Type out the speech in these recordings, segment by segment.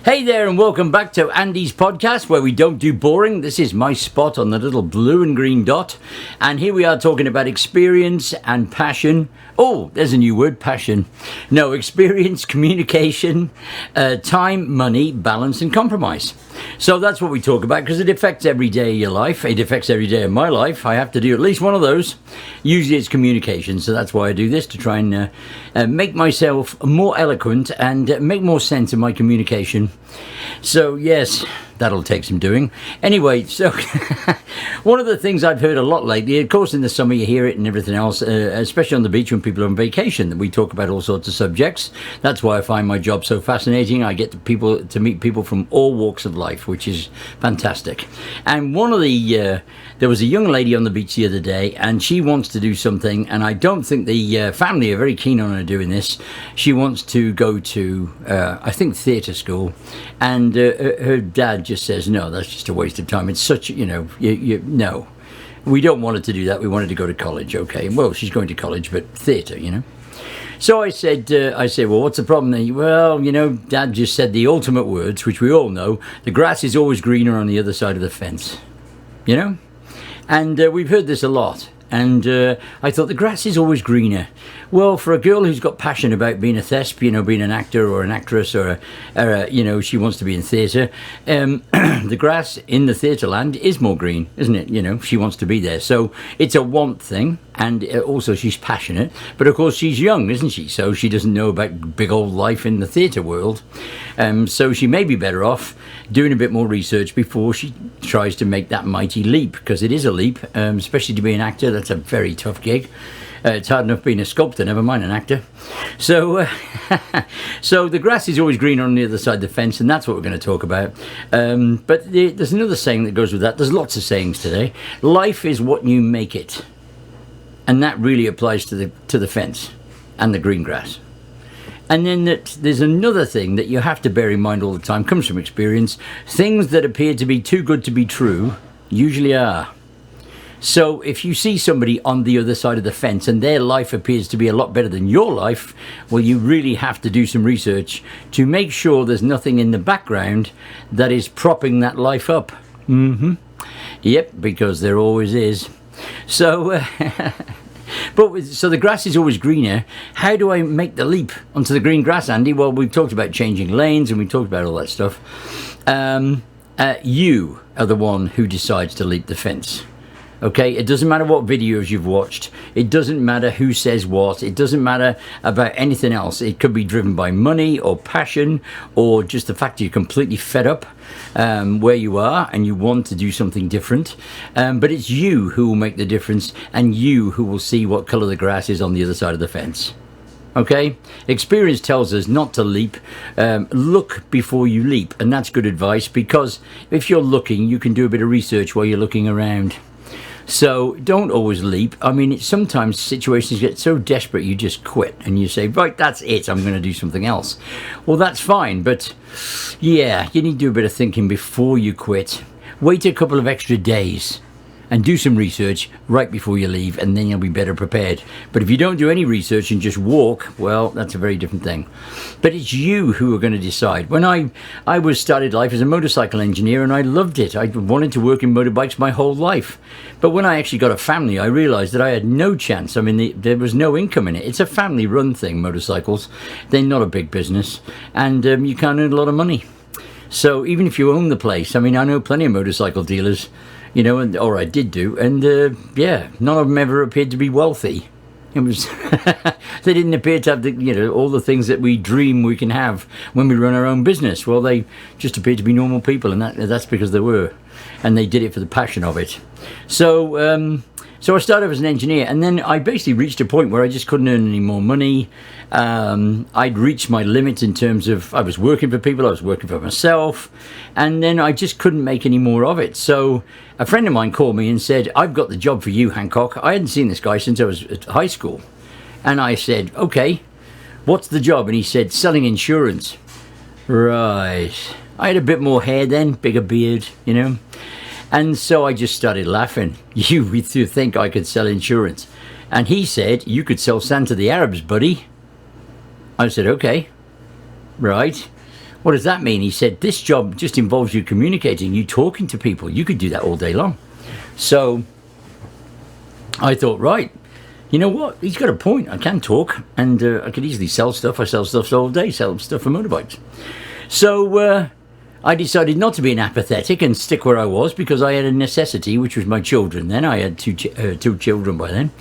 Hey there and welcome back to Andy's podcast where we don't do boring. This is my spot on the little blue and green dot. And here we are talking about experience and passion. Oh, there's a new word, passion. No, experience, communication, time, money, balance and compromise. So that's what we talk about because it affects every day of your life. It affects every day of my life. I have to do at least one of those. Usually it's communication. So that's why I do this, to try and make myself more eloquent and make more sense of my communication. So yes, that'll take some doing. Anyway, so one of the things I've heard a lot lately, of course in the summer you hear it and everything else, especially on the beach when people are on vacation, that we talk about all sorts of subjects. That's why I find my job so fascinating. I get to meet people from all walks of life, which is fantastic. And one of the there was a young lady on the beach the other day and she wants to do something, and I don't think the family are very keen on her doing this. She wants to go to I think theatre school, and her dad just says no, that's just a waste of time. It's such, no, we don't want her to do that. We want her to go to college. Okay, well, she's going to college, but theatre. So I said, well, what's the problem then? Well, Dad just said the ultimate words, which we all know: the grass is always greener on the other side of the fence. And we've heard this a lot. And I thought the grass is always greener. Well, for a girl who's got passion about being a thesp, being an actor or an actress, or she wants to be in theatre, the grass in the theatre land is more green, isn't it? She wants to be there. So it's a want thing. And also she's passionate, but of course she's young, isn't she? So she doesn't know about big old life in the theatre world. So she may be better off doing a bit more research before she tries to make that mighty leap, because it is a leap, especially to be an actor. That's a very tough gig. It's hard enough being a sculptor, never mind an actor. So, so the grass is always greener on the other side of the fence, and that's what we're going to talk about. But there's another saying that goes with that. There's lots of sayings today. Life is what you make it. And that really applies to the fence and the green grass. And then there's another thing that you have to bear in mind all the time, comes from experience. Things that appear to be too good to be true usually are. So if you see somebody on the other side of the fence and their life appears to be a lot better than your life, well, you really have to do some research to make sure there's nothing in the background that is propping that life up. Yep, because there always is. So, so the grass is always greener. How do I make the leap onto the green grass, Andy? Well, we've talked about changing lanes and we talked about all that stuff. You are the one who decides to leap the fence. Okay, it doesn't matter what videos you've watched. It doesn't matter who says what. It doesn't matter about anything else. It could be driven by money or passion or just the fact that you're completely fed up where you are and you want to do something different. But it's you who will make the difference, and you who will see what colour the grass is on the other side of the fence. Okay, experience tells us not to leap. Look before you leap, and that's good advice, because if you're looking, you can do a bit of research while you're looking around. So don't always leap. I mean, sometimes situations get so desperate you just quit and you say, right, that's it, I'm going to do something else. Well, that's fine, but yeah, you need to do a bit of thinking before you quit. Wait a couple of extra days and do some research right before you leave, and then you'll be better prepared. But if you don't do any research and just walk, well, that's a very different thing. But it's you who are going to decide. When I started life as a motorcycle engineer, and I loved it. I wanted to work in motorbikes my whole life. But when I actually got a family, I realized that I had no chance. I mean, there was no income in it. It's a family-run thing, motorcycles. They're not a big business, and you can't earn a lot of money. So even if you own the place, I mean, I know plenty of motorcycle dealers, or I did do, and yeah, none of them ever appeared to be wealthy. It was they didn't appear to have all the things that we dream we can have when we run our own business. Well, they just appeared to be normal people, and that's because they were, and they did it for the passion of it. So so I started as an engineer, and then I basically reached a point where I just couldn't earn any more money. I'd reached my limit in terms of I was working for people, I was working for myself, and then I just couldn't make any more of it. So a friend of mine called me and said, I've got the job for you, Hancock. I hadn't seen this guy since I was at high school. And I said, okay, what's the job? And he said, selling insurance. Right. I had a bit more hair then, bigger beard, And so I just started laughing. You think I could sell insurance? And he said, you could sell sand to the Arabs, buddy. I said, okay, right. what does that mean? He said, this job just involves you communicating, you talking to people. You could do that all day long. So I thought, right, you know what? He's got a point. I can talk, and I could easily sell stuff. I sell stuff all day, sell stuff for motorbikes. So I decided not to be an apathetic and stick where I was, because I had a necessity, which was my children. Then I had two children by then.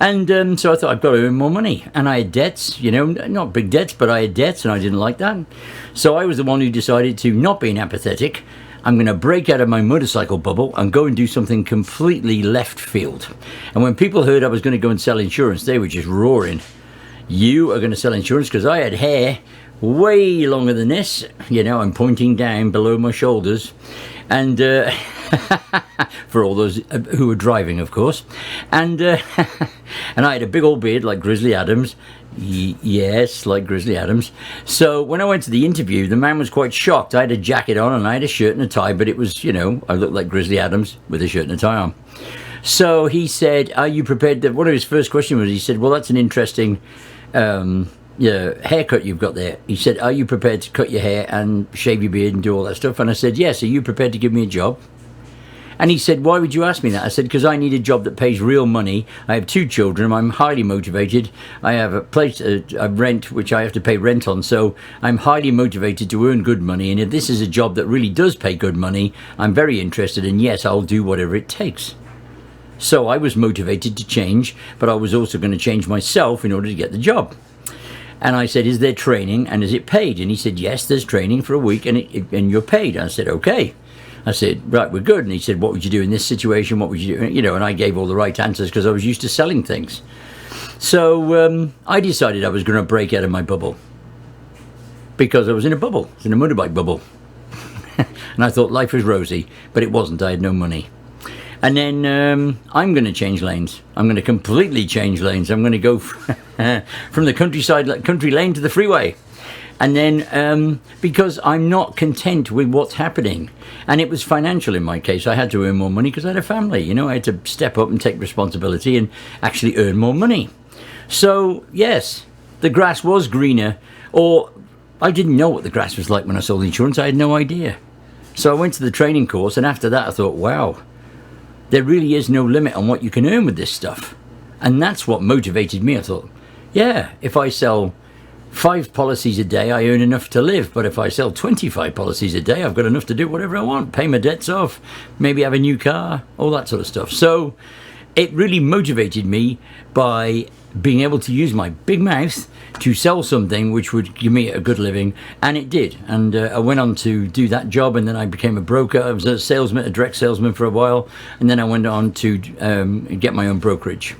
And so I thought, I've got to earn more money. And I had debts, you know, not big debts, but I had debts, and I didn't like that. So I was the one who decided to not be an apathetic. I'm going to break out of my motorcycle bubble and go and do something completely left field. And when people heard I was going to go and sell insurance, they were just roaring. You are going to sell insurance? Because I had hair way longer than this. You know, I'm pointing down below my shoulders. And for all those who were driving, of course. And and I had a big old beard like Grizzly Adams. Yes, like Grizzly Adams. So when I went to the interview, the man was quite shocked. I had a jacket on and I had a shirt and a tie, but it was, you know, I looked like Grizzly Adams with a shirt and a tie on. So he said, are you prepared to, one of his first questions was, he said, well, that's an interesting haircut you've got there. He said, are you prepared to cut your hair and shave your beard and do all that stuff? And I said, yes. Are you prepared to give me a job? And he said, why would you ask me that? I said, because I need a job that pays real money. I have 2 children. I'm highly motivated. I have a place, a rent, which I have to pay rent on. So I'm highly motivated to earn good money. And if this is a job that really does pay good money, I'm very interested. And yes, I'll do whatever it takes. So I was motivated to change, but I was also going to change myself in order to get the job. And I said, is there training and is it paid? And he said, yes, there's training for a week and you're paid. And I said, okay. I said, right, we're good. And he said, what would you do in this situation? What would you do? You know, and I gave all the right answers because I was used to selling things. So I decided I was going to break out of my bubble because I was in a bubble. I was in a motorbike bubble. And I thought life was rosy, but it wasn't. I had no money. And then I'm going to change lanes. I'm going to completely change lanes. I'm going to go from the country lane to the freeway. And then because I'm not content with what's happening. And it was financial in my case. I had to earn more money because I had a family. You know, I had to step up and take responsibility and actually earn more money. So, yes, the grass was greener. Or I didn't know what the grass was like when I sold insurance. I had no idea. So I went to the training course. And after that, I thought, wow, there really is no limit on what you can earn with this stuff. And that's what motivated me. I thought, yeah, if I sell 5 policies a day, I earn enough to live. But if I sell 25 policies a day, I've got enough to do whatever I want, pay my debts off, maybe have a new car, all that sort of stuff. So it really motivated me by being able to use my big mouth to sell something which would give me a good living. And it did. And I went on to do that job, and then I became a broker. I was a salesman, a direct salesman for a while. And then I went on to get my own brokerage.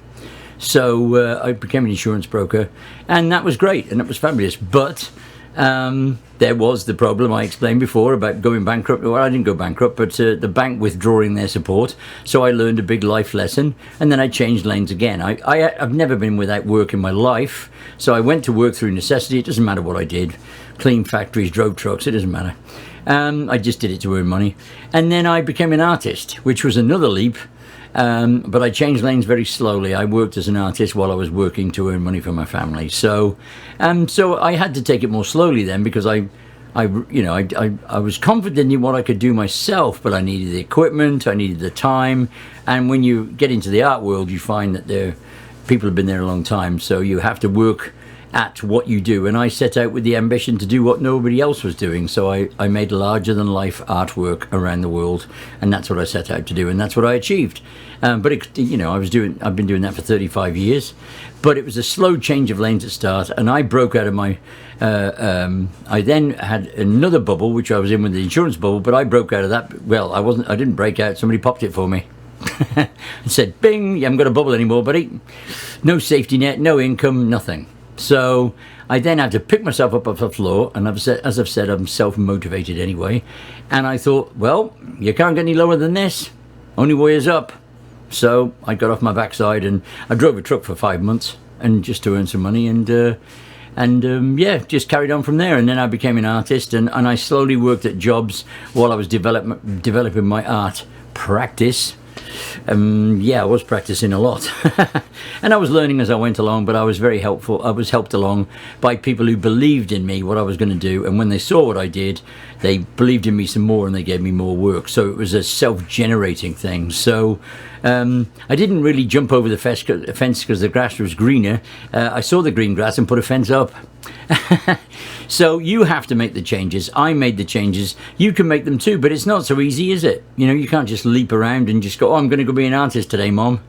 So I became an insurance broker, and that was great, and that was fabulous. But there was the problem I explained before about going bankrupt. Well, I didn't go bankrupt, but the bank withdrawing their support. So I learned a big life lesson, and then I changed lanes again. I've never been without work in my life, so I went to work through necessity. It doesn't matter what I did. Cleaned factories, drove trucks, it doesn't matter. I just did it to earn money. And then I became an artist, which was another leap. But I changed lanes very slowly. I worked as an artist while I was working to earn money for my family. So I had to take it more slowly then, because I was confident in what I could do myself, but I needed the equipment, I needed the time. And when you get into the art world, you find that people have been there a long time. So you have to work at what you do. And I set out with the ambition to do what nobody else was doing. So I made larger than life artwork around the world, and that's what I set out to do, and that's what I achieved. But I've been doing that for 35 years. But it was a slow change of lanes at start, and I broke out of my I then had another bubble, which I was in with the insurance bubble, but I broke out of that. Well, I didn't break out, somebody popped it for me. And said, bing, you haven't got a bubble anymore, buddy. No safety net, no income, nothing. So I then had to pick myself up off the floor, and as I've said, I'm self-motivated anyway. And I thought, well, you can't get any lower than this. Only way is up. So I got off my backside, and I drove a truck for 5 months, and just to earn some money, and just carried on from there. And then I became an artist, and I slowly worked at jobs while I was developing my art practice. Yeah, I was practicing a lot. And I was learning as I went along, but I was very helpful. I was helped along by people who believed in me, what I was going to do. And when they saw what I did, they believed in me some more and they gave me more work. So it was a self-generating thing. So I didn't really jump over the fence because the grass was greener. I saw the green grass and put a fence up. So you have to make the changes. I made the changes. You can make them too, but it's not so easy, is it? You know, you can't just leap around and just go, oh, I'm going to go be an artist today, Mom.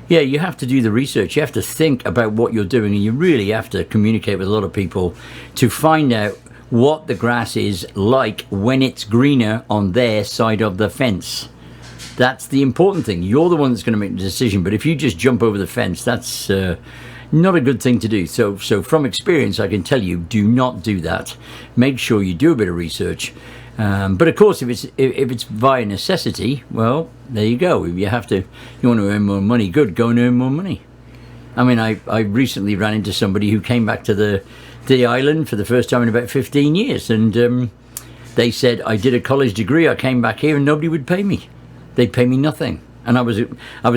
Yeah, you have to do the research. You have to think about what you're doing, and you really have to communicate with a lot of people to find out what the grass is like when it's greener on their side of the fence. That's the important thing. You're the one that's going to make the decision, but if you just jump over the fence, that's not a good thing to do. So from experience, I can tell you, do not do that. Make sure you do a bit of research. But of course, if it's via necessity, well, there you go. If you want to earn more money, good, go and earn more money. I mean, I recently ran into somebody who came back to the island for the first time in about 15 years, and they said, I did a college degree, I came back here, and nobody would pay me. They'd pay me nothing. And I was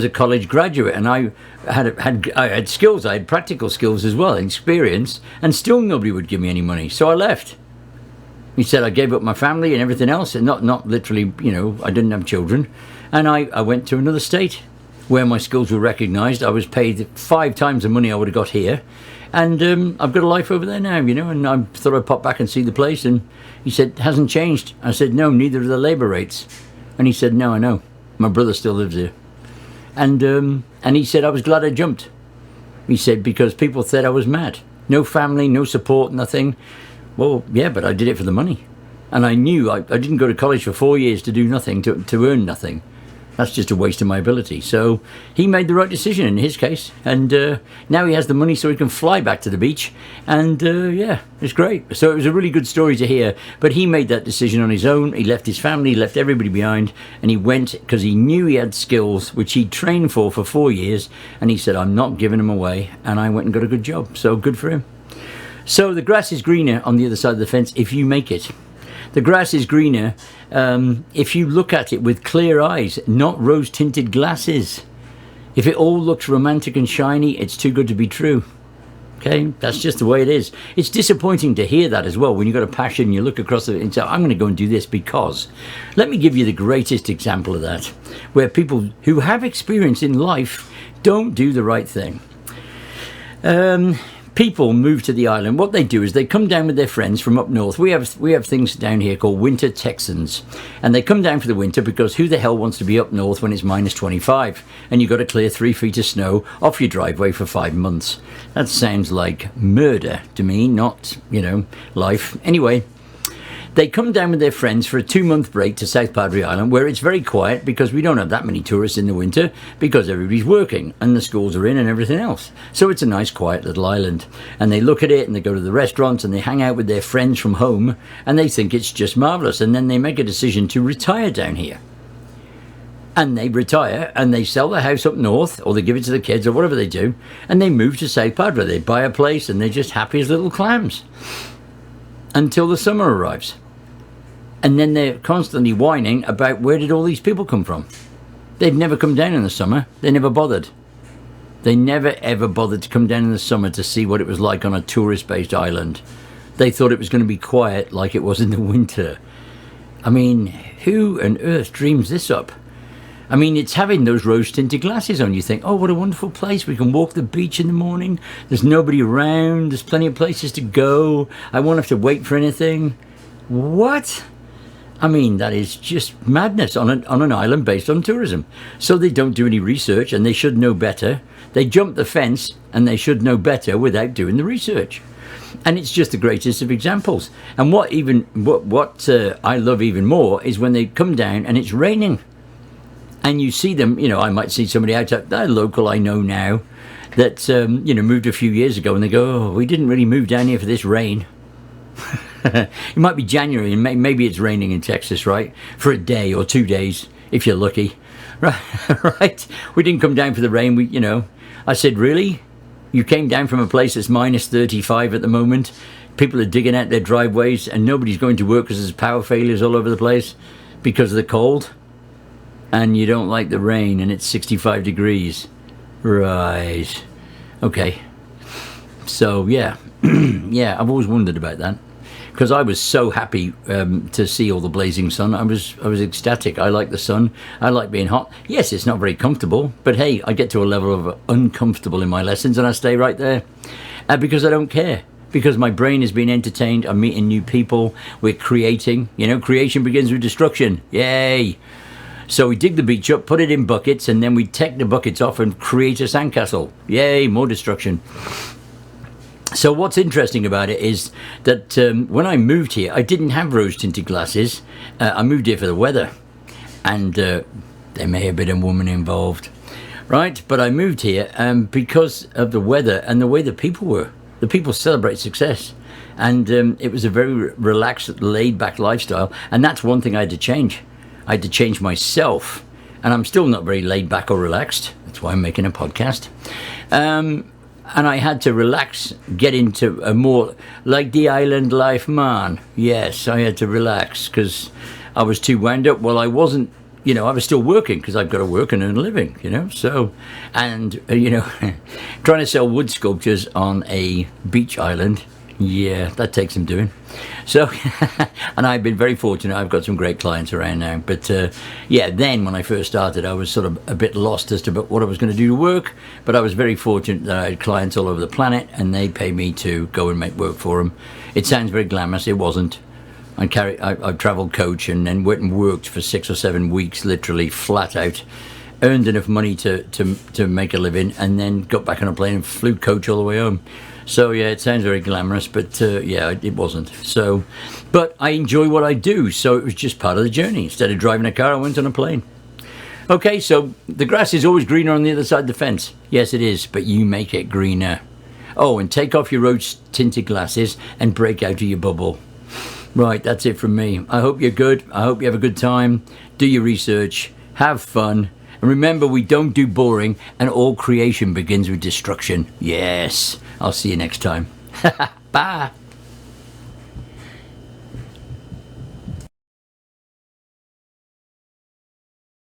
a college graduate, and I had skills. I had practical skills as well, experience, and still nobody would give me any money. So I left. He said I gave up my family and everything else, and not literally, you know, I didn't have children, and I went to another state where my skills were recognised. I was paid 5 times the money I would have got here, and I've got a life over there now, you know. And I thought I'd pop back and see the place, and he said, it hasn't changed. I said, no, neither are the labour rates. And he said, no, I know. My brother still lives here. And he said, I was glad I jumped. He said, because people said I was mad. No family, no support, nothing. Well, yeah, but I did it for the money. And I knew I didn't go to college for 4 years to do nothing, to earn nothing. That's just a waste of my ability. So he made the right decision in his case. And now he has the money so he can fly back to the beach. And yeah, it's great. So it was a really good story to hear. But he made that decision on his own. He left his family, left everybody behind. And he went because he knew he had skills, which he'd trained for 4 years. And he said, I'm not giving them away. And I went and got a good job. So good for him. So the grass is greener on the other side of the fence if you make it. The grass is greener if you look at it with clear eyes, not rose-tinted glasses. If it all looks romantic and shiny, it's too good to be true. Okay, that's just the way it is. It's disappointing to hear that as well. When you've got a passion, you look across it and say, I'm going to go and do this because. Let me give you the greatest example of that, where people who have experience in life don't do the right thing. People move to the island. What they do is they come down with their friends from up north. We have things down here called winter Texans, and they come down for the winter because who the hell wants to be up north when it's minus 25 and you've got to clear 3 feet of snow off your driveway for 5 months? That sounds like murder to me, not, you know, life. Anyway, they come down with their friends for a 2-month break to South Padre Island, where it's very quiet because we don't have that many tourists in the winter because everybody's working and the schools are in and everything else. So it's a nice quiet little island. And they look at it and they go to the restaurants and they hang out with their friends from home and they think it's just marvellous. And then they make a decision to retire down here. And they retire and they sell the house up north, or they give it to the kids or whatever they do, and they move to South Padre. They buy a place and they're just happy as little clams until the summer arrives. And then they're constantly whining about where did all these people come from. They've never come down in the summer. They never bothered. They never ever bothered to come down in the summer to see what it was like on a tourist-based island. They thought it was going to be quiet like it was in the winter. I mean, who on earth dreams this up? I mean, it's having those rose-tinted glasses on. You think, oh, what a wonderful place. We can walk the beach in the morning. There's nobody around. There's plenty of places to go. I won't have to wait for anything. What? I mean, that is just madness on an island based on tourism. So they don't do any research, and they should know better. They jump the fence, and they should know better without doing the research. And it's just the greatest of examples. And what I love even more is when they come down and it's raining. And you see them, you know, I might see somebody out there, local I know now, that, you know, moved a few years ago, and they go, oh, we didn't really move down here for this rain. It might be January and maybe it's raining in Texas, right? For a day or 2 days, if you're lucky. Right? We didn't come down for the rain. You know, I said, really? You came down from a place that's minus 35 at the moment. People are digging out their driveways and nobody's going to work because there's power failures all over the place because of the cold. and you don't like the rain and it's 65 degrees. Right. Okay. So, yeah. Yeah, I've always wondered about that. Because I was so happy to see all the blazing sun. I was ecstatic. I like the sun. I like being hot. Yes, it's not very comfortable, but hey, I get to a level of uncomfortable in my lessons and I stay right there. Because I don't care. Because my brain is being entertained. I'm meeting new people. We're creating. You know, creation begins with destruction. Yay! So we dig the beach up, put it in buckets, and then we take the buckets off and create a sandcastle. Yay, more destruction. So what's interesting about it is that when I moved here, I didn't have rose-tinted glasses. I moved here for the weather, and there may have been a woman involved, right? But I moved here because of the weather and the way the people were. The people celebrate success, and it was a very relaxed, laid-back lifestyle, and that's one thing I had to change. I had to change myself, and I'm still not very laid-back or relaxed. That's why I'm making a podcast. And I had to relax, get into a more like the island life man. Yes, I had to relax because I was too wound up. Well, I wasn't, you know, I was still working because I've got to work and earn a living, you know. So, and, you know, trying to sell wood sculptures on a beach island, yeah, that takes some doing. So, and I've been very fortunate. I've got some great clients around now. But yeah, then when I first started, I was sort of a bit lost as to what I was going to do to work. But I was very fortunate that I had clients all over the planet, and they pay me to go and make work for them. It sounds very glamorous. It wasn't. I traveled coach and then went and worked for 6 or 7 weeks, literally flat out. Earned enough money to make a living, and then got back on a plane and flew coach all the way home. So yeah, it sounds very glamorous, but yeah, it wasn't. So, but I enjoy what I do, so it was just part of the journey. Instead of driving a car, I went on a plane. Okay, so the grass is always greener on the other side of the fence. Yes, it is, but you make it greener. Oh, and take off your rose-tinted glasses and break out of your bubble. Right, that's it from me. I hope you're good. I hope you have a good time. Do your research. Have fun. And remember, we don't do boring, and all creation begins with destruction. Yes. I'll see you next time. Bye.